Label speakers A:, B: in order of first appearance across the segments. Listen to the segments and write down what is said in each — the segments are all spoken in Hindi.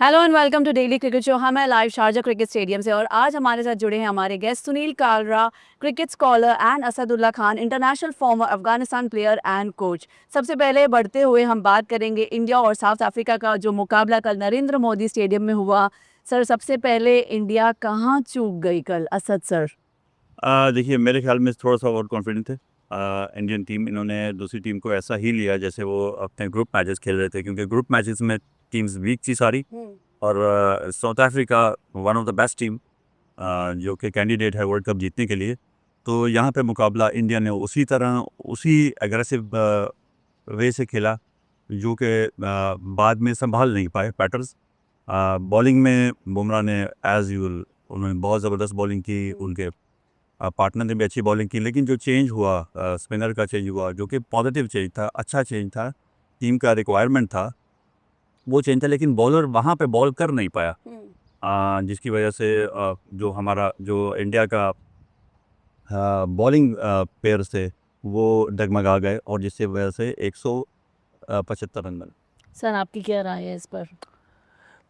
A: Hello and welcome to daily cricket show. हम हैं लाइव शारजा क्रिकेट स्टेडियम से और आज हमारे साथ जुड़े हैं हमारे guest Sunil Kalra, cricket scholar, and Asadullah Khan, international farmer Afghanistan player and coach. सबसे पहले बढ़ते हुए हम बात करेंगे इंडिया और साउथ अफ्रीका का जो मुकाबला कल नरेंद्र मोदी स्टेडियम में हुआ। सर, सबसे पहले इंडिया कहाँ चूक गई कल, असद सर?
B: देखिए, मेरे ख्याल में थोड़ा सा ओवर कॉन्फिडेंट थे। इंडियन टीम, इन्होंने दूसरी टीम को ऐसा ही लिया जैसे वो अपने ग्रुप मैचेस खेल रहे थे, क्योंकि ग्रुप मैचेस में टीम्स वीक थी सारी। और south Africa one of the best team जो कि कैंडिडेट है वर्ल्ड कप जीतने के लिए। तो यहाँ पे मुकाबला इंडिया ने उसी तरह, उसी एग्रेसिव वे से खेला जो कि बाद में संभाल नहीं पाए पैटर्न्स। बॉलिंग में बुमराह ने एज यूजुअल उन्होंने बहुत ज़बरदस्त बॉलिंग की, उनके पार्टनर ने भी अच्छी बॉलिंग की। लेकिन जो चेंज हुआ, स्पिनर का चेंज हुआ, जो कि पॉजिटिव चेंज था, अच्छा चेंज था, टीम का रिक्वायरमेंट था, वो चेंज था। लेकिन बॉलर वहाँ पे बॉल कर नहीं पाया, जिसकी वजह से जो हमारा जो इंडिया का बॉलिंग पेयर थे वो डगमगा गए, और जिसकी वजह से 175 रन बने।
A: सर, आपकी क्या राय है इस पर?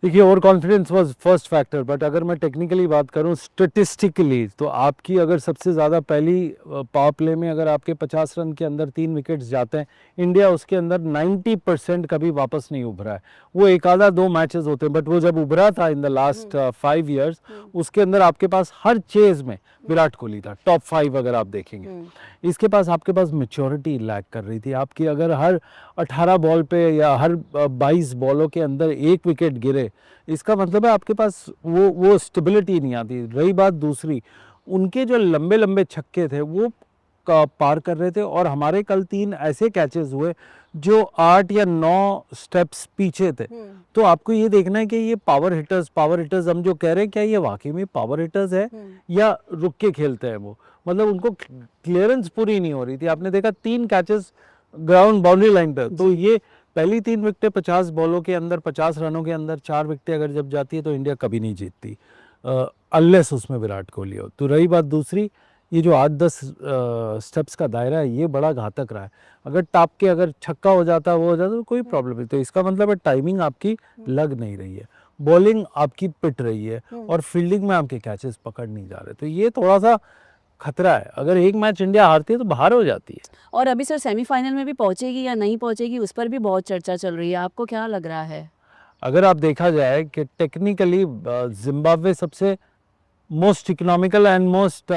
C: देखिए, over confidence was first factor, but अगर मैं टेक्निकली बात करूं, स्टेटिस्टिकली, तो आपकी अगर सबसे ज़्यादा पहली पावर प्ले में अगर आपके 50 रन के अंदर 3 विकेट्स जाते हैं, इंडिया उसके अंदर 90% कभी वापस नहीं उभरा है। वो एक आधा 2 मैचेस होते हैं, बट वो जब उभरा था इन द लास्ट 5 ईयर्स, उसके अंदर आपके पास हर चेज में विराट कोहली था, टॉप 5 अगर आप देखेंगे। इसके पास आपके पास मेच्योरिटी लैक कर रही थी आपकी। अगर हर 18 बॉल पे या हर 22 बॉलों के अंदर एक विकेट गिरे, इसका मतलब है आपके पास वो स्टेबिलिटी नहीं आती। रही बात दूसरी, उनके जो लंबे लंबे छक्के थे वो पार कर रहे थे, और हमारे कल 3 ऐसे कैचेस हुए जो 8 या 9 स्टेप्स पीछे थे। तो आपको ये देखना है कि ये पावर हिटर्स हम जो कह रहे हैं, क्या ये वाकई में पावर हिटर्स है या रुक के खेलते हैं वो? मतलब उनको क्लियरेंस पूरी नहीं हो रही थी। आपने देखा 3 कैचेस ग्राउंड बाउंड्री लाइन पे। तो ये पहली 3 विकेटें 50 बॉलों के अंदर, 50 रनों के अंदर 4 विकेटें अगर जब जाती है तो इंडिया कभी नहीं जीतती, अनलेस उसमें विराट कोहली हो। तो रही बात दूसरी, ये जो 8-10 स्टेप्स का दायरा है, ये बड़ा घातक रहा है। अगर टाप के अगर छक्का हो जाता, वो हो जाता, तो कोई प्रॉब्लम नहीं। तो इसका मतलब है टाइमिंग आपकी लग नहीं रही है, बॉलिंग आपकी पिट रही है, और फील्डिंग में आपके कैचेस पकड़ नहीं जा रहे। तो ये थोड़ा सा खतरा है। अगर एक मैच इंडिया हारती है तो बाहर हो जाती है।
A: और अभी सर सेमीफाइनल में भी पहुंचेगी या नहीं पहुंचेगी, उस पर भी बहुत चर्चा चल रही है। आपको क्या लग रहा है?
C: अगर आप देखा जाए कि टेक्निकली जिम्बाब्वे सबसे most economical and most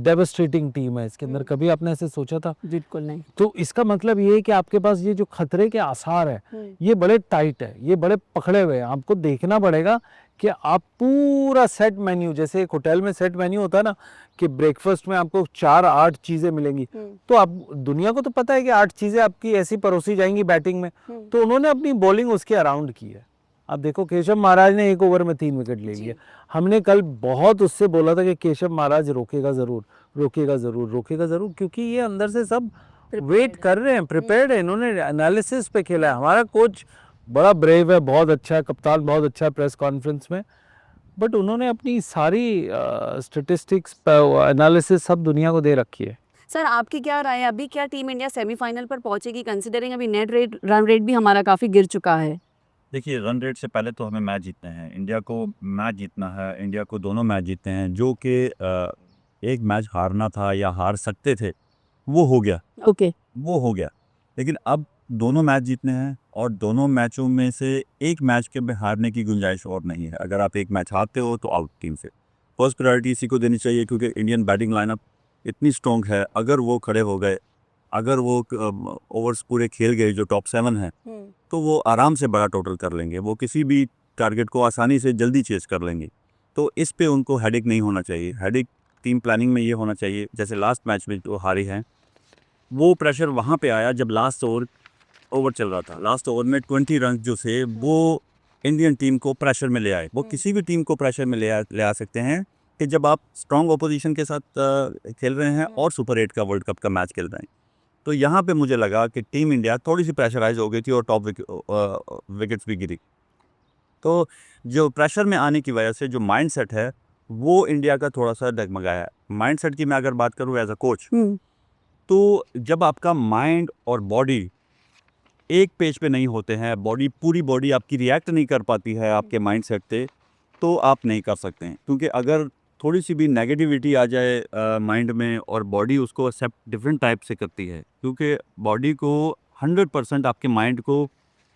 C: devastating team है, इसके अंदर कभी आपने ऐसे सोचा था?
A: बिल्कुल नहीं।
C: तो इसका मतलब ये है कि आपके पास ये जो खतरे के आसार है, ये बड़े टाइट है, ये बड़े पकड़े हुए हैं। आपको देखना पड़ेगा कि आप पूरा सेट मेन्यू, जैसे एक होटल में सेट मेन्यू होता है ना, कि ब्रेकफास्ट में आपको 4-8 चीजें मिलेंगी, तो आप दुनिया को तो पता है कि 8 चीजें आपकी ऐसी परोसी जाएंगी बैटिंग में। तो उन्होंने अपनी बॉलिंग उसके अराउंड की है। आप देखो, केशव महाराज ने 1 ओवर में 3 विकेट ले लिए। हमने कल बहुत उससे बोला था कि केशव महाराज रोकेगा जरूर, रोकेगा जरूर, रोकेगा जरूर, क्योंकि ये अंदर से सब वेट कर रहे हैं, प्रिपेयर्ड है। इन्होंने एनालिसिस पे खेला है। हमारा कोच बड़ा ब्रेव है, बहुत अच्छा है, कप्तान बहुत अच्छा है प्रेस कॉन्फ्रेंस में, बट उन्होंने अपनी सारी स्टेटिस्टिक्स एनालिसिस सब दुनिया को दे रखी है।
A: सर, आपकी क्या राय है? अभी क्या टीम इंडिया सेमीफाइनल पर पहुंचेगी, कंसिडरिंग अभी नेट रेट, रन रेट भी हमारा काफी गिर चुका है?
B: देखिए, रन रेट से पहले तो हमें मैच जीतने हैं, इंडिया को मैच जीतना है। इंडिया को दोनों मैच जीतने हैं, जो कि एक मैच हारना था या हार सकते थे, वो हो गया,
A: ओके।
B: वो हो गया। लेकिन अब दोनों मैच जीतने हैं, और दोनों मैचों में से एक मैच के में हारने की गुंजाइश और नहीं है। अगर आप एक मैच हारते हो तो आउट टीम से। फर्स्ट प्रायोरिटी इसी को देनी चाहिए, क्योंकि इंडियन बैटिंग लाइनअप इतनी स्ट्रॉन्ग है। अगर वो खड़े हो गए, अगर वो ओवर्स पूरे खेल गए जो टॉप 7 हैं, तो वो आराम से बड़ा टोटल कर लेंगे। वो किसी भी टारगेट को आसानी से जल्दी चेस कर लेंगे। तो इस पे उनको हेडेक नहीं होना चाहिए। हेडेक टीम प्लानिंग में ये होना चाहिए, जैसे लास्ट मैच में जो हारी हैं, वो प्रेशर वहाँ पे आया जब लास्ट ओवर चल रहा था। लास्ट ओवर में 20 रन जो थे, वो इंडियन टीम को प्रेशर में ले आए। वो किसी भी टीम को प्रेशर में ले आ सकते हैं कि जब आप स्ट्रॉन्ग ऑपोजिशन के साथ खेल रहे हैं और सुपर 8 का वर्ल्ड कप का मैच खेल रहे हैं। तो यहाँ पे मुझे लगा कि टीम इंडिया थोड़ी सी प्रेशराइज हो गई थी, और टॉप विकेट्स भी गिरी। तो जो प्रेशर में आने की वजह से जो माइंडसेट है, वो इंडिया का थोड़ा सा डगमगाया है। माइंडसेट की मैं अगर बात करूँ एज अ कोच, तो जब आपका माइंड और बॉडी एक पेज पे नहीं होते हैं, पूरी बॉडी आपकी रिएक्ट नहीं कर पाती है आपके माइंड सेट से, तो आप नहीं कर सकते हैं। क्योंकि अगर थोड़ी सी भी नेगेटिविटी आ जाए माइंड में, और बॉडी उसको एक्सेप्ट डिफरेंट टाइप से करती है, क्योंकि बॉडी को 100% आपके माइंड को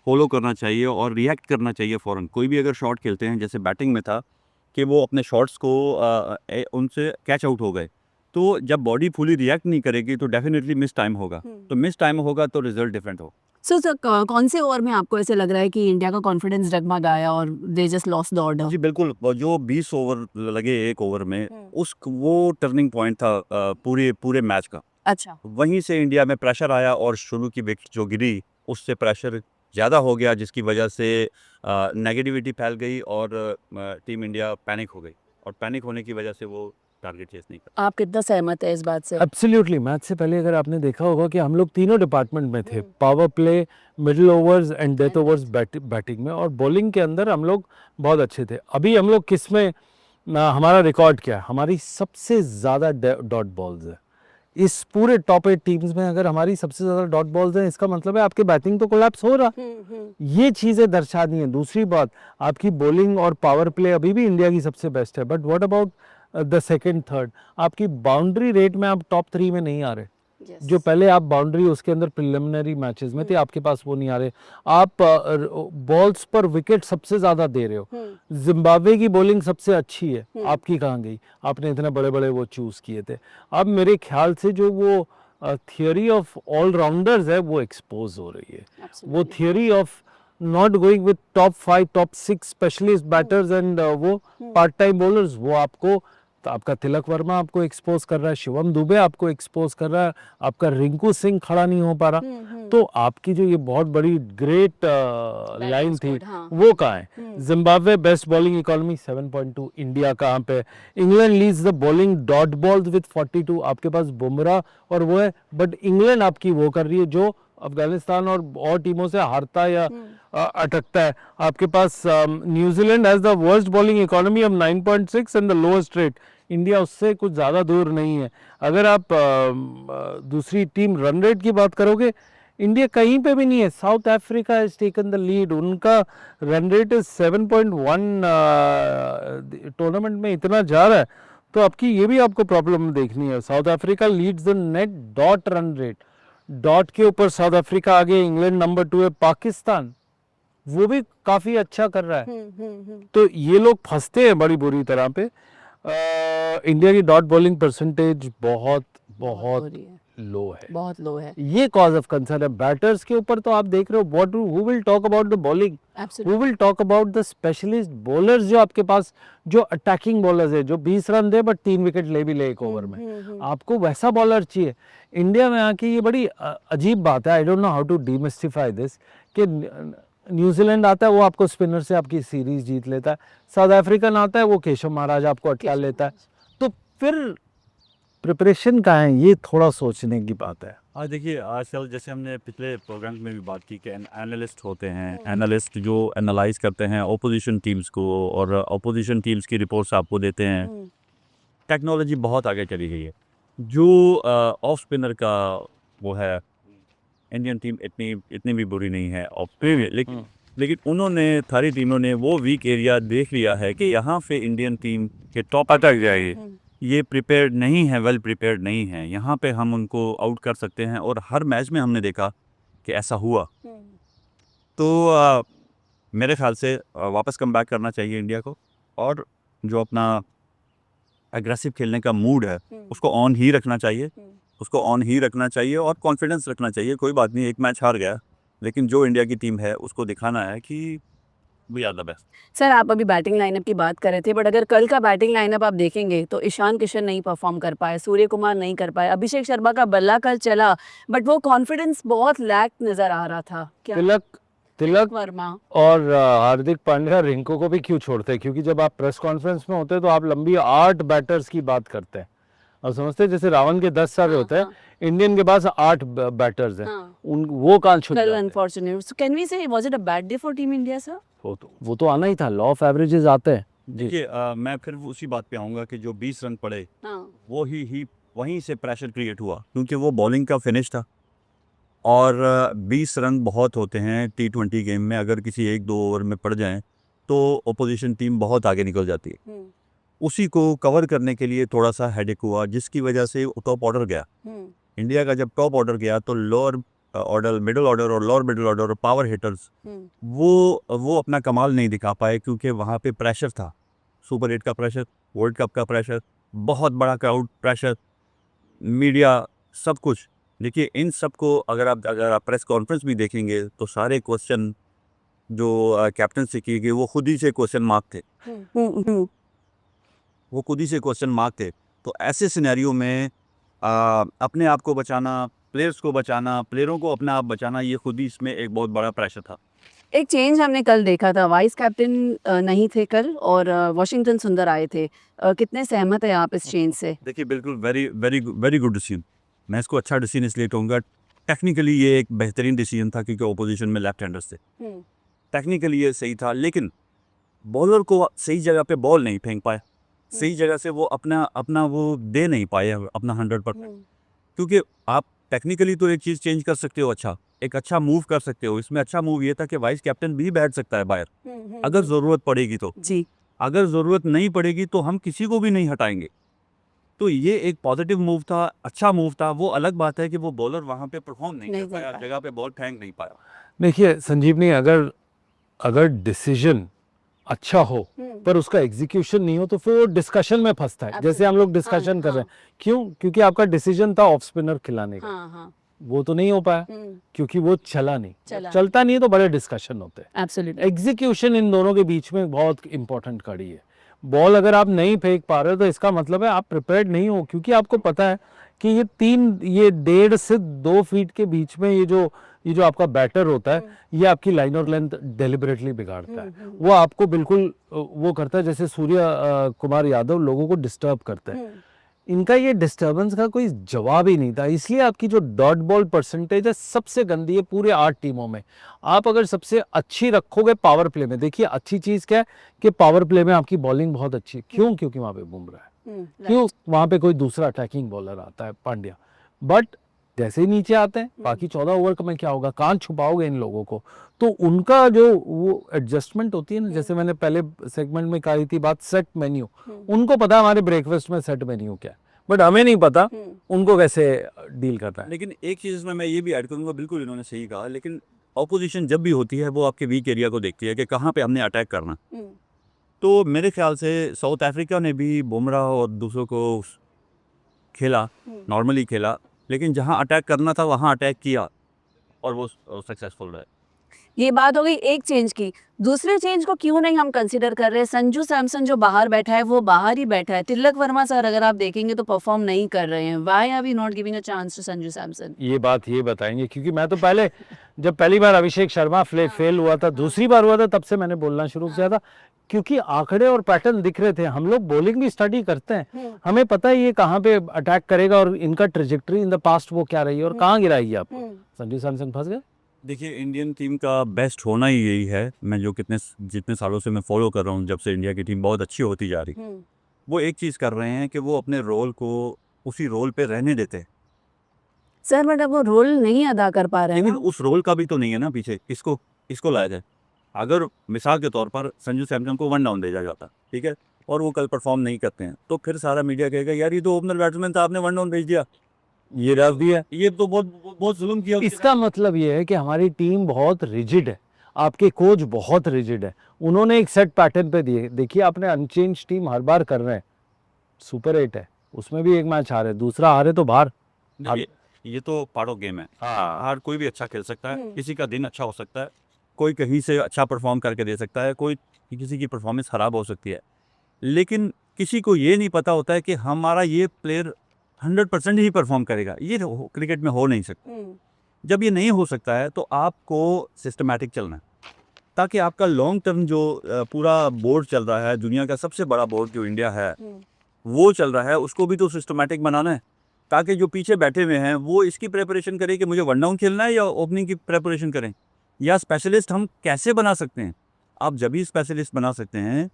B: फॉलो करना चाहिए और रिएक्ट करना चाहिए फ़ौरन। कोई भी अगर शॉट खेलते हैं, जैसे बैटिंग में था कि वो अपने शॉट्स को उनसे कैच आउट हो गए, तो जब बॉडी फुली रिएक्ट नहीं करेगी तो डेफिनेटली मिस टाइम होगा, तो मिस टाइम होगा तो रिजल्ट डिफरेंट हो।
A: सर कौन से ओवर में आपको ऐसे लग रहा है कि इंडिया का कॉन्फिडेंस डगमगाया और they just lost the order?
B: जी बिल्कुल, वो जो 20 ओवर लगे एक ओवर में, वो टर्निंग पॉइंट था पूरे मैच का।
A: अच्छा।
B: वहीं से इंडिया में प्रेशर आया और शुरू की विकेट जो गिरी उससे प्रेशर ज़्यादा हो गया, जिसकी वजह से नेगेटिविटी फैल गई और टीम इंडिया पैनिक हो गई, और पैनिक होने की वजह से वो टारगेट चेस नहीं कर।
A: आप कितना सहमत है इस बात से?
C: एब्सोल्युटली। मैच से पहले अगर आपने देखा होगा कि हम लोग तीनों डिपार्टमेंट में थे, power play, middle overs and death overs batting में, और बॉलिंग के अंदर हम लोग बहुत अच्छे थे। अभी हम लोग किस में हमारा रिकॉर्ड क्या है? हमारी सबसे ज़्यादा डॉट बॉल्स है इस पूरे टॉप 8 टीम्स में। अगर हमारी सबसे ज़्यादा डॉट बॉल्स हैं, इसका मतलब है आपके बैटिंग तो कोलैप्स हो रहा। ये चीज़ें दर्शानी है। दूसरी बात, आपकी बॉलिंग और पावर प्ले अभी भी इंडिया की सबसे बेस्ट है, but what about the second third? आपकी बाउंड्री रेट में आप टॉप 3 में नहीं आ रहे। जो पहले आप बाउंड्री उसके अंदर प्रिलिमिनरी मैचेस में थे, आपके पास वो नहीं आ रहे। आप बॉल्स पर विकेट सबसे ज़्यादा दे रहे हो। जिम्बाब्वे की बॉलिंग सबसे अच्छी है, आपकी कहाँ गई? आपने इतने बड़े बड़े वो चूज़ किए थे। अब मेरे ख्याल से जो वो थियोरी ऑफ ऑलराउंडर्स है वो एक्सपोज हो रही है। वो theory of not going with top 5 top 6 specialist batters and वो पार्ट टाइम बॉलर्स, वो आपको तो आपका तिलक वर्मा आपको एक्सपोज कर रहा है, शिवम दुबे आपको एक्सपोज कर रहा है, आपका रिंकू सिंह खड़ा नहीं हो पा रहा। तो आपकी जो ये बहुत बड़ी ग्रेट लाइन थी, वो कहाँ है? Zimbabwe best bowling economy 7.2, India कहाँ पे? England leads the bowling dot balls with 42, आपके पास बुमराह और वो है, बट इंग्लैंड आपकी वो कर रही है जो अफगानिस्तान और टीमों से हारता या अटकता है। आपके पास New Zealand has the worst bowling economy of 9.6 and the lowest rate. India उससे कुछ ज़्यादा दूर नहीं है। अगर आप दूसरी टीम रन रेट की बात करोगे, इंडिया कहीं पे भी नहीं है। South Africa has taken the lead, उनका रन रेट इज 7.1 टूर्नामेंट में इतना जा रहा है। तो आपकी ये भी आपको प्रॉब्लम देखनी है। South Africa leads the net dot run rate, dot के ऊपर साउथ अफ्रीका आगे, इंग्लैंड नंबर 2 है, पाकिस्तान वो भी काफी अच्छा कर रहा है। तो ये लोग फंसते हैं बड़ी बुरी तरह पे। इंडिया की डॉट बॉलिंग परसेंटेज बहुत बहुत लो है,
A: बहुत लो है।
C: ये कॉज ऑफ कंसर्न है। बैटर्स के ऊपर तो आप देख रहे हो, what who will talk about the bowling, who will talk about the specialist bowlers जो आपके पास, जो अटैकिंग बॉलर्स है, जो 20 रन दे बट 3 विकेट ले भी ले एक ओवर में। आपको वैसा बॉलर चाहिए। इंडिया में आके ये बड़ी अजीब बात है, I don't know how to demystify this, कि न्यूजीलैंड आता है वो आपको स्पिनर से आपकी सीरीज जीत लेता है, साउथ अफ्रीकन आता है वो केशव महाराज आपको अटका लेता है। तो फिर प्रिपरेशन का है, ये थोड़ा सोचने की बात है।
B: हाँ देखिए, आजकल जैसे हमने पिछले प्रोग्राम में भी बात की कि एनालिस्ट होते हैं, एनालिस्ट जो एनालाइज करते हैं ओपोजिशन टीम्स को और ओपोजिशन टीम्स की रिपोर्ट्स आपको देते हैं। टेक्नोलॉजी बहुत आगे चली गई है। जो ऑफ स्पिनर का वो है, इंडियन टीम इतनी भी बुरी नहीं है ऑफ स्पिनर, लेकिन उन्होंने सारी टीमों ने वो वीक एरिया देख लिया है कि यहाँ पे इंडियन टीम के टॉप अटक जाएगी, ये प्रिपेयर्ड नहीं है, वेल प्रिपेयर्ड नहीं है, यहाँ पे हम उनको आउट कर सकते हैं। और हर मैच में हमने देखा कि ऐसा हुआ। तो मेरे ख्याल से वापस कम बैक करना चाहिए इंडिया को, और जो अपना एग्रेसिव खेलने का मूड है उसको ऑन ही रखना चाहिए, और कॉन्फिडेंस रखना चाहिए। कोई बात नहीं, एक मैच हार गया, लेकिन जो इंडिया की टीम है उसको दिखाना है कि we are the best.
A: Sir आप अभी बैटिंग लाइनअप की बात कर रहे थे, बट अगर कल का बैटिंग लाइनअप आप देखेंगे तो ईशान किशन नहीं परफॉर्म कर पाए, सूर्य कुमार नहीं कर पाए, अभिषेक शर्मा का बल्ला कल चला बट वो कॉन्फिडेंस बहुत लैक नजर आ रहा था। क्या
C: तिलक
A: वर्मा
C: और हार्दिक पांड्या रिंकू को भी क्यों छोड़ते हैं? क्योंकि जब आप प्रेस कॉन्फ्रेंस में होते हैं तो आप लंबी 8 बैटर्स की बात करते हैं और समझते हैं जैसे रावण के 10 सर होते हैं, इंडियन के पास 8 बैटर्स हैं। उन वो कहाँ छूट जाते हैं?
A: अनफॉर्चुनेट। सो कैन वी से was it a bad day for team India sir?
C: वो तो आना ही था, लॉ ऑफ एवरेजेस आते हैं।
B: देखिए, मैं फिर उसी बात पे आऊँगा कि जो 20 रन पड़े वो ही वहीं से प्रेशर क्रिएट हुआ, क्योंकि वो बॉलिंग का फिनिश था। और 20 रन बहुत होते हैं T20 गेम में। अगर किसी 1-2 ओवर में पड़ जाएं तो ओपोजिशन टीम बहुत आगे निकल जाती है। उसी को कवर करने के लिए थोड़ा सा हेडेक हुआ, जिसकी वजह से टॉप ऑर्डर गया। इंडिया का जब टॉप ऑर्डर गया तो लोअर ऑर्डर, मिडिल ऑर्डर और लोअर मिडिल ऑर्डर और पावर हिटर्स वो अपना कमाल नहीं दिखा पाए, क्योंकि वहाँ पे प्रेशर था, सुपर 8 का प्रेशर, वर्ल्ड कप का प्रेशर, बहुत बड़ा क्राउड प्रेशर, मीडिया, सब कुछ। देखिए, इन सब को अगर आप प्रेस कॉन्फ्रेंस भी देखेंगे तो सारे क्वेश्चन जो कैप्टन से किए गए वो खुद ही से क्वेश्चन मार्क थे, वो खुद ही से क्वेश्चन मार्क थे। तो ऐसे सिनेरियो में अपने आप को बचाना, प्लेयर्स को बचाना, प्लेयरों को अपने आप बचाना, ये खुद ही इसमें एक बहुत बड़ा प्रेशर था।
A: एक चेंज हमने कल देखा था, वाइस कैप्टन नहीं थे कल और वॉशिंगटन सुंदर आए थे। कितने सहमत है आप इस चेंज से?
B: देखिए, बिल्कुल very very very good decision. मैं इसको अच्छा डिसीजन इसलिए कहूँगा, टेक्निकली ये एक बेहतरीन डिसीजन था क्योंकि ओपोजिशन में लेफ्ट हैंडर्स थे। टेक्निकली ये सही था, लेकिन बॉलर को सही जगह पे बॉल नहीं फेंक पाए, सही जगह से वो अपना वो दे नहीं पाए अपना 100%। क्योंकि आप टेक्निकली तो एक चीज़ चेंज कर सकते हो, एक अच्छा मूव कर सकते हो। इसमें अच्छा मूव ये था कि वाइस कैप्टन भी बैठ सकता है बाहर अगर ज़रूरत पड़ेगी तो।
A: जी,
B: अगर ज़रूरत नहीं पड़ेगी तो हम किसी को भी नहीं हटाएंगे। तो ये एक पॉजिटिव मूव था, अच्छा मूव था। वो अलग बात है कि वो बॉलर वहाँ पे परफॉर्म नहीं
A: नहीं
B: कर
A: कर
B: पाया,
A: पाया।
B: जगह पे बॉल फेंक नहीं पाया।
C: देखिए संजीवनी, अगर डिसीजन अच्छा हो पर उसका एग्जीक्यूशन नहीं हो तो फिर वो डिस्कशन में फंसता है। जैसे हम लोग डिस्कशन कर रहे हैं, क्यों? क्योंकि आपका डिसीजन था ऑफ स्पिनर खिलाने का,
A: हाँ,
C: वो तो नहीं हो पाया क्योंकि वो चला नहीं।
A: चला।
C: चलता नहीं है तो बड़े डिस्कशन होते हैं।
A: एब्सोल्युटली।
C: एग्जीक्यूशन इन दोनों के बीच में बहुत इंपॉर्टेंट कड़ी है। बॉल अगर आप नहीं फेंक पा रहे हो तो इसका मतलब है आप प्रिपेयर्ड नहीं हो, क्योंकि आपको पता है कि ये 1.5 से 2 फीट के बीच में ये जो आपका बैटर होता है, ये आपकी लाइन और लेंथ डेलिबरेटली बिगाड़ता है। वो आपको बिल्कुल वो करता है जैसे सूर्य कुमार यादव लोगों को डिस्टर्ब करता है। इनका ये डिस्टर्बेंस का कोई जवाब ही नहीं था, इसलिए आपकी जो डॉट बॉल परसेंटेज है सबसे गंदी है पूरे 8 टीमों में। आप अगर सबसे अच्छी रखोगे पावर प्ले में, देखिए अच्छी चीज क्या है कि पावर प्ले में आपकी बॉलिंग बहुत अच्छी है। क्यों? क्योंकि वहां पे बुमराह है। क्यों? वहां पे कोई दूसरा अटैकिंग बॉलर आता है, पांड्या। बट जैसे ही नीचे आते हैं, बाकी 14 ओवर में क्या होगा? कहाँ छुपाओगे इन लोगों को? तो उनका जो वो एडजस्टमेंट होती है ना, जैसे मैंने पहले सेगमेंट में कही थी बात, सेट मेन्यू। उनको पता है हमारे ब्रेकफास्ट में सेट मेन्यू क्या है, बट हमें नहीं पता उनको कैसे डील करना है।
B: लेकिन एक चीज़ इसमें मैं ये भी ऐड करूँगा, बिल्कुल इन्होंने सही कहा, लेकिन ऑपोजिशन जब भी होती है वो आपके वीक एरिया को देखती है कि कहाँ पे हमने अटैक करना। तो मेरे ख्याल से साउथ अफ्रीका ने भी बुमराह और दूसरों को खेला, नॉर्मली खेला, लेकिन जहाँ अटैक करना था वहाँ अटैक किया और वो सक्सेसफुल रहे।
A: ये बात हो गई एक चेंज की। दूसरे चेंज को क्यों नहीं हम कंसीडर कर रहे? संजू सैमसन जो बाहर बैठा है वो बाहर ही बैठा है। तिलक वर्मा सर अगर आप देखेंगे तो परफॉर्म नहीं कर रहे हैं। Why are we not giving a chance to Sanju Samson?
C: ये बात ये बताएंगे, क्योंकि मैं तो पहले जब पहली बार अभिषेक शर्मा फेल हुआ था, दूसरी बार हुआ था, तब से मैंने बोलना शुरू किया था, क्योंकि आंकड़े और पैटर्न दिख रहे थे। हम लोग बॉलिंग भी स्टडी करते हैं, हमें पता है ये कहाँ पे अटैक करेगा और इनका ट्रेजेक्टरी इन द पास्ट वो क्या रही है और कहाँ गिराएगी आपको। संजू सैमसन फंस गए।
B: देखिए, इंडियन टीम का बेस्ट होना ही यही है। मैं जो जितने सालों से मैं फॉलो कर रहा हूँ, जब से इंडिया की टीम बहुत अच्छी होती जा रही, वो एक चीज़ कर रहे हैं कि वो अपने रोल को उसी रोल पे रहने देते हैं।
A: सर बट अब वो रोल नहीं अदा कर पा रहे हैं
B: लेकिन
A: ना।
B: उस रोल का भी तो नहीं है ना पीछे, इसको लाया जाए। अगर मिसाल के तौर पर संजू सैमसन को 1 डाउन भेजा जाता, ठीक है, और वो कल परफॉर्म नहीं करते हैं, तो फिर सारा मीडिया कहेगा यार ये तो ओपनर बैट्समैन था, आपने 1 डाउन भेज दिया,
C: ये रख दिया।
B: ये तो बहुत जुल्म किया उसके
C: इसका मतलब ये है कि हमारी टीम बहुत रिजिड है, आपके कोच बहुत रिजिड है। उन्होंने एक सेट पैटर्न पे दिए। देखिए आपने अनचेंज टीम हर बार कर रहे हैं, सुपर 8 है, उसमें भी एक मैच हारे, दूसरा हारे तो बाहर।
B: देखिए, ये तो पार्ट ऑफ गेम है। हर कोई भी अच्छा खेल सकता है, किसी का दिन अच्छा हो सकता है, कोई कहीं से अच्छा परफॉर्म करके दे सकता है, कोई किसी की परफॉर्मेंस खराब हो सकती है, लेकिन किसी को ये नहीं पता होता है कि हमारा ये प्लेयर 100% ही परफॉर्म करेगा। ये क्रिकेट में हो नहीं सकता। जब ये नहीं हो सकता है तो आपको सिस्टमैटिक चलना है, ताकि आपका लॉन्ग टर्म जो पूरा बोर्ड चल रहा है, दुनिया का सबसे बड़ा बोर्ड जो इंडिया है वो चल रहा है, उसको भी तो सिस्टमैटिक बनाना है, ताकि जो पीछे बैठे हुए हैं वो इसकी प्रेपरेशन करें कि मुझे 1 डाउन खेलना है या ओपनिंग की प्रेपरेशन करें, या स्पेशलिस्ट हम कैसे बना सकते हैं। आप जब भी स्पेशलिस्ट बना सकते हैं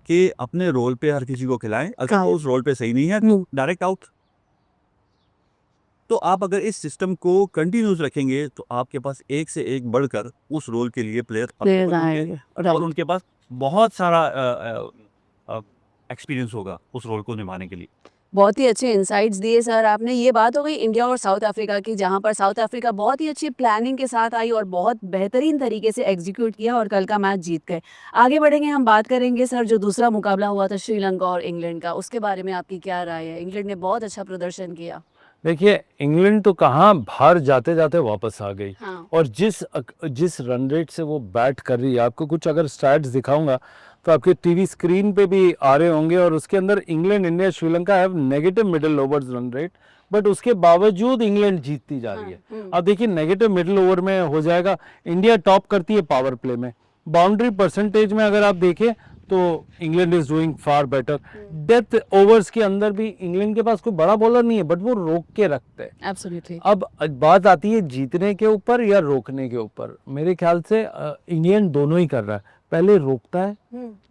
B: कि अपने रोल पे हर किसी को खिलाएं, अगर वो उस रोल पे सही नहीं है डायरेक्ट आउट। तो आप अगर इस सिस्टम को कंटिन्यूस रखेंगे तो आपके पास एक से एक बढ़कर उस रोल के लिए प्लेयर
A: प्लेयर्स आएंगे
B: और
A: राइट।
B: उनके पास बहुत सारा एक्सपीरियंस होगा उस रोल को निभाने के लिए।
A: बहुत ही अच्छे इंसाइट्स दिए सर आपने। ये बात हो गई इंडिया और साउथ अफ्रीका की, जहाँ पर साउथ अफ्रीका बहुत ही अच्छी प्लानिंग के साथ आई और बहुत बेहतरीन तरीके से एग्जीक्यूट किया और कल का मैच जीत गए। आगे बढ़ेंगे, हम बात करेंगे सर जो दूसरा मुकाबला हुआ था श्रीलंका और इंग्लैंड का, उसके बारे में आपकी क्या राय है? इंग्लैंड ने बहुत अच्छा प्रदर्शन किया।
C: देखिए, इंग्लैंड तो कहाँ बाहर जाते जाते वापस आ गई।
A: हाँ।
C: और जिस रन रेट से वो बैट कर रही है, आपको कुछ अगर स्टैट्स दिखाऊंगा तो आपके टीवी स्क्रीन पे भी आ रहे होंगे, और उसके अंदर England, India, Sri Lanka have negative middle overs run rate, but उसके बावजूद इंग्लैंड जीतती जा रही है। अब देखिए, नेगेटिव मिडिल ओवर में हो जाएगा, इंडिया टॉप करती है पावर प्ले में, बाउंड्री परसेंटेज में अगर आप देखें तो England is doing far better. Death overs के अंदर भी इंग्लैंड के पास कोई बड़ा बॉलर नहीं है, बट वो रोक के रखते हैं।
A: एब्सोल्युटली।
C: अब बात आती है जीतने के ऊपर या रोकने के ऊपर। मेरे ख्याल से इंग्लैंड दोनों ही कर रहा है, पहले रोकता है,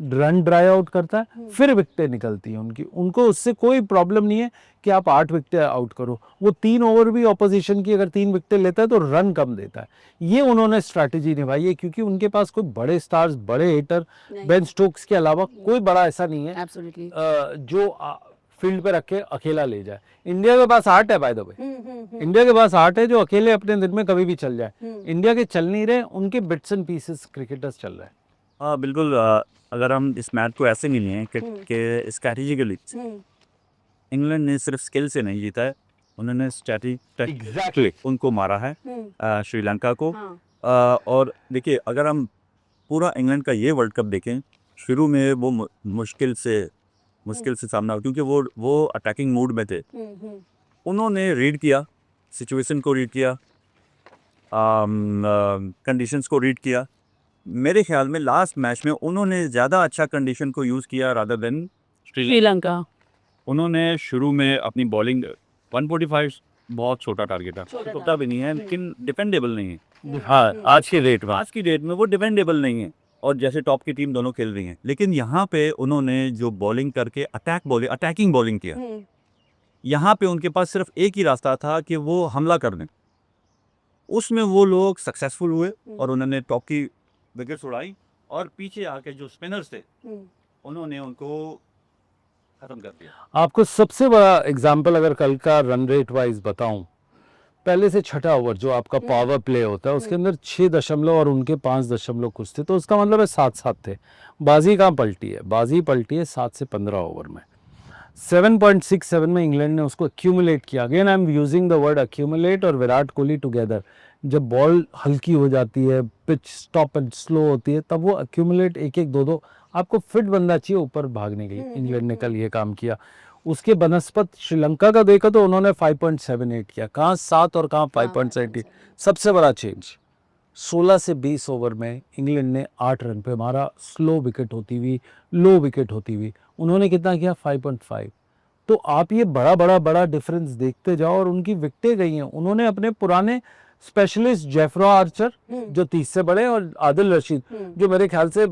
C: रन ड्राई आउट करता है, फिर विकेटें निकलती हैं उनकी, उनको उससे कोई प्रॉब्लम नहीं है कि आप 8 विकेटें आउट करो। वो 3 ओवर भी ऑपोजिशन की अगर 3 विकेटें लेता है तो रन कम देता है। ये उन्होंने स्ट्रैटेजी निभाई है, क्योंकि उनके पास कोई बड़े स्टार्स, बड़े हिटर बेन स्टोक्स के अलावा कोई बड़ा ऐसा नहीं है
A: एब्सोल्युटली।
C: जो फील्ड पे रख के अकेला ले जाए। इंडिया के पास 8 है, बाय द वे, इंडिया के पास 8 है जो अकेले अपने दिन में कभी भी चल जाए। इंडिया के चल नहीं रहे, उनके बिट्स एंड पीसेस क्रिकेटर्स चल रहे हैं।
B: हाँ बिल्कुल, अगर हम इस मैच को ऐसे नहीं लें कि स्ट्रैटेजिकली इंग्लैंड ने सिर्फ स्किल से नहीं जीता है, उन्होंने
C: Exactly.
B: उनको मारा है श्रीलंका को।
A: हाँ।
B: और देखिए, अगर हम पूरा इंग्लैंड का ये वर्ल्ड कप देखें, शुरू में वो मुश्किल से सामना, क्योंकि वो अटैकिंग मूड में थे। उन्होंने रीड किया, सिचुएशन को रीड किया, कंडीशंस को रीड किया। मेरे ख्याल में लास्ट मैच में उन्होंने ज़्यादा अच्छा कंडीशन को यूज़ किया रादर देन
A: श्रीलंका।
B: उन्होंने शुरू में अपनी बॉलिंग 145 बहुत छोटा टारगेट है,
A: छोटा
B: छोटा भी नहीं है, लेकिन डिपेंडेबल नहीं है।
C: हाँ, आज की डेट में
B: वो डिपेंडेबल नहीं है, और जैसे टॉप की टीम दोनों खेल रही हैं। लेकिन यहाँ पे उन्होंने जो बॉलिंग करके अटैकिंग बॉलिंग किया, यहाँ पे उनके पास सिर्फ एक ही रास्ता था कि वो हमला कर दें। उसमें वो लोग सक्सेसफुल हुए और उन्होंने टॉप की विकेट्स उड़ाई, और पीछे आके जो स्पिनर्स थे उन्होंने उनको खत्म कर दिया।
C: आपको सबसे बड़ा एग्जाम्पल अगर कल का रन रेट वाइज बताऊं, पहले से छठा ओवर जो आपका पावर प्ले होता है उसके अंदर 6 दशमलव और उनके 5 दशमलव कुछ थे, तो उसका मतलब है 7-7 थे। बाजी कहाँ पलटी है? बाजी पलटी है 7 से 15 ओवर में। 7.67 में इंग्लैंड ने उसको एक्यूमुलेट किया। Again I am using the word accumulate और विराट कोहली टुगेदर। जब बॉल हल्की हो जाती है, पिच स्टॉप एंड स्लो होती है, तब वो एक्यूमुलेट 1-1, 2-2, आपको फिट बंदा चाहिए ऊपर भागने के लिए। इंग्लैंड ने कल ये काम किया। उसके बनस्पत श्रीलंका का देखा तो उन्होंने 5.78 किया, कहाँ 7 और कहाँ 5.78। सबसे बड़ा चेंज 16 से 20 ओवर में इंग्लैंड ने 8 रन पे मारा, स्लो विकेट होती हुई, लो विकेट होती हुई। उन्होंने कितना किया? 5.5। तो आप ये बड़ा डिफरेंस देखते जाओ, और उनकी विकेटें गई हैं। उन्होंने अपने पुराने स्पेशलिस्ट जेफरा आर्चर जो 30 से बड़े, और आदिल रशीद जो मेरे ख्याल से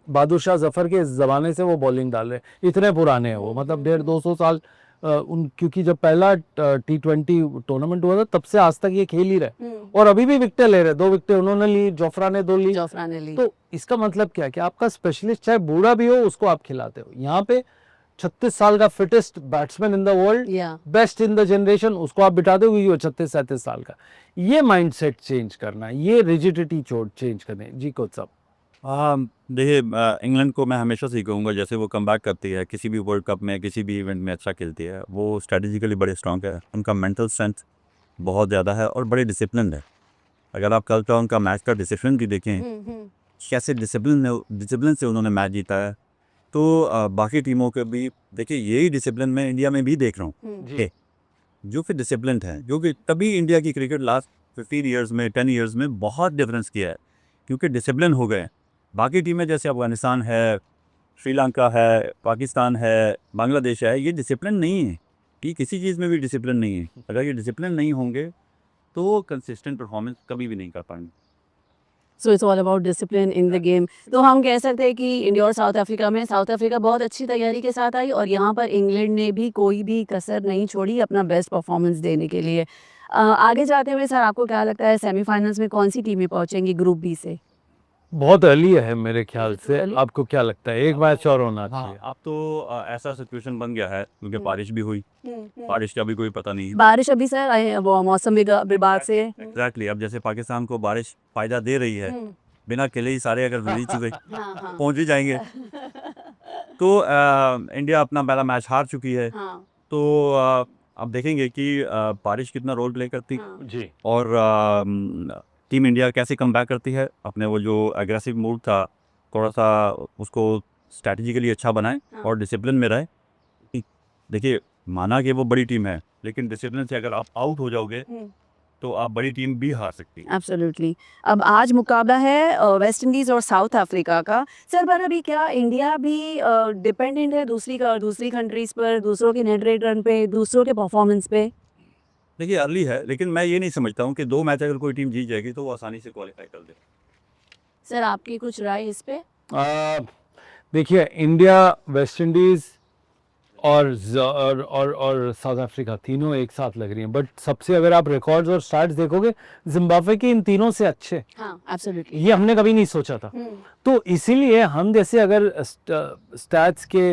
C: बहादुर शाह जफर के ज़माने से वो बॉलिंग डाल रहे हैं, इतने पुराने हैं वो, मतलब 150-200 साल क्योंकि जब पहला T20 टूर्नामेंट हुआ था तब से आज तक ये खेल ही रहे, और अभी भी विकेटें ले रहे। 2 विकेटें उन्होंने ली, जोफ्रा ने 2 ली।
A: जोफ्रा ने ली।
C: तो इसका मतलब क्या है कि आपका स्पेशलिस्ट चाहे बूढ़ा भी हो, उसको आप खिलाते हो। यहाँ पे 36 साल का fittest batsman in the world, best in the generation, उसको आप बिठा दो, वो 36-37 साल का। ये माइंडसेट चेंज करना, ये रिजिडिटी चेंज करने। जी कोच साहब।
B: देखिए, इंग्लैंड को मैं हमेशा से ही कहूँगा, जैसे वो कमबैक करती है किसी भी वर्ल्ड कप में, किसी भी इवेंट में अच्छा खेलती है, वो स्ट्रेटेजिकली बड़े स्ट्रॉन्ग है, उनका मेंटल स्ट्रेंथ बहुत ज़्यादा है और बड़े डिसिप्लिन है। अगर आप कल का उनका मैच का डिसिप्लिन भी देखें, कैसे डिसिप्लिन से उन्होंने मैच जीता है, तो बाकी टीमों के भी देखिए यही डिसिप्लिन मैं इंडिया में भी देख रहा हूँ, जो फिर डिसिप्लिन है, जो कि तभी इंडिया की क्रिकेट लास्ट 15 ईयर्स में, 10 ईयर्स में बहुत डिफरेंस किया है, क्योंकि डिसिप्लिन हो गए। बाकी टीमें जैसे अफगानिस्तान है, श्रीलंका है, पाकिस्तान है, बांग्लादेश है, ये डिसिप्लिन नहीं है, कि किसी चीज़ में भी डिसिप्लिन नहीं है। अगर ये डिसिप्लिन नहीं होंगे तो कंसिस्टेंट परफॉर्मेंस कभी भी नहीं कर पाएंगे।
A: So it's all about discipline in the game. तो हम कह सकते हैं कि इंडिया और साउथ अफ्रीका में साउथ अफ्रीका बहुत अच्छी तैयारी के साथ आई और यहाँ पर इंग्लैंड ने भी कोई भी कसर नहीं छोड़ी अपना बेस्ट परफॉर्मेंस देने के लिए। आगे जाते हुए सर आपको क्या लगता है सेमीफाइनल्स में कौन सी टीमें पहुंचेंगी ग्रुप बी से?
C: बहुत अर्ली है मेरे ख्याल से।
A: early?
C: आपको क्या लगता है एक मैच और होना
B: हाँ
C: चाहिए?
B: अब तो ऐसा सिचुएशन बन गया है क्योंकि बारिश भी हुई, बारिश का भी कोई पता नहीं है।
A: बारिश अभी सर वो मौसम विभाग से
B: एग्जैक्टली अब जैसे पाकिस्तान को बारिश फायदा दे रही है, बिना खेले ही सारे अगर रीच हुए
A: हाँ हाँ
B: पहुंच ही जाएंगे। तो इंडिया अपना पहला मैच हार चुकी है,
A: हाँ
B: तो अब देखेंगे कि बारिश कितना रोल प्ले करती
A: हाँ।
C: जी।
B: और टीम इंडिया कैसे कम बैक करती है, अपने वो जो एग्रेसिव मूड था थोड़ा सा उसको स्ट्रैटेजिकली अच्छा बनाए
A: हाँ।
B: और डिसिप्लिन में रहे। देखिए माना कि वो बड़ी टीम है, लेकिन डिसिप्लिन से अगर आप आउट हो जाओगे तो आप बड़ी टीम भी हार सकती है।
A: एब्सोल्युटली। अब आज मुकाबला है वेस्ट इंडीज और साउथ अफ्रीका का। सर पर अभी क्या इंडिया भी डिपेंडेंट है दूसरी कंट्रीज पर, दूसरों के नेट रेट रन पे, दूसरों के परफॉर्मेंस पे?
B: देखिए अर्ली है, लेकिन मैं ये नहीं समझता हूँ कि 2 मैच अगर कोई टीम जीत जाएगी तो वो आसानी से क्वालिफाई कर दे।
A: सर आपकी कुछ राय इस पे?
C: देखिए इंडिया, वेस्ट इंडीज और साउथ अफ्रीका तीनों एक साथ लग रही हैं, बट सबसे अगर आप रिकॉर्ड्स और स्टैट्स देखोगे जिम्बाब्वे के इन तीनों से अच्छे,
A: हाँ एब्सोल्युटली।
C: ये हमने कभी नहीं सोचा था। तो इसीलिए हम जैसे अगर स्टैट्स के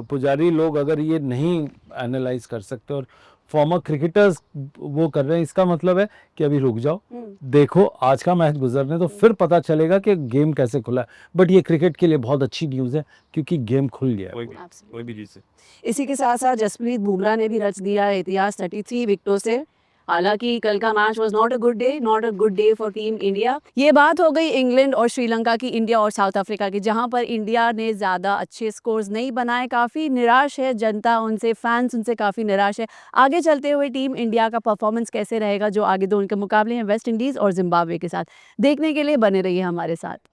C: पुजारी लोग अगर ये नहीं एनालाइज कर सकते और फॉर्मर क्रिकेटर्स वो कर रहे हैं, इसका मतलब है कि अभी रुक जाओ, देखो आज का मैच गुजरने तो फिर पता चलेगा कि गेम कैसे खुला है। बट ये क्रिकेट के लिए बहुत अच्छी न्यूज़ है क्योंकि गेम खुल गया है।
B: कोई भी जीत से।
A: इसी के साथ साथ जसप्रीत बुमराह ने भी रच दिया है इतिहास 33 विकेटों से। हालांकि कल का match was not a good day for team India. ये बात हो गई इंग्लैंड और श्रीलंका की, इंडिया और साउथ अफ्रीका की, जहां पर इंडिया ने ज़्यादा अच्छे स्कोर्स नहीं बनाए। काफ़ी निराश है जनता उनसे, फैंस उनसे काफ़ी निराश है। आगे चलते हुए टीम इंडिया का परफॉर्मेंस कैसे रहेगा, जो आगे दो उनके मुकाबले हैं वेस्ट इंडीज़ और जिम्बाब्वे के साथ, देखने के लिए बने रहिए हमारे साथ।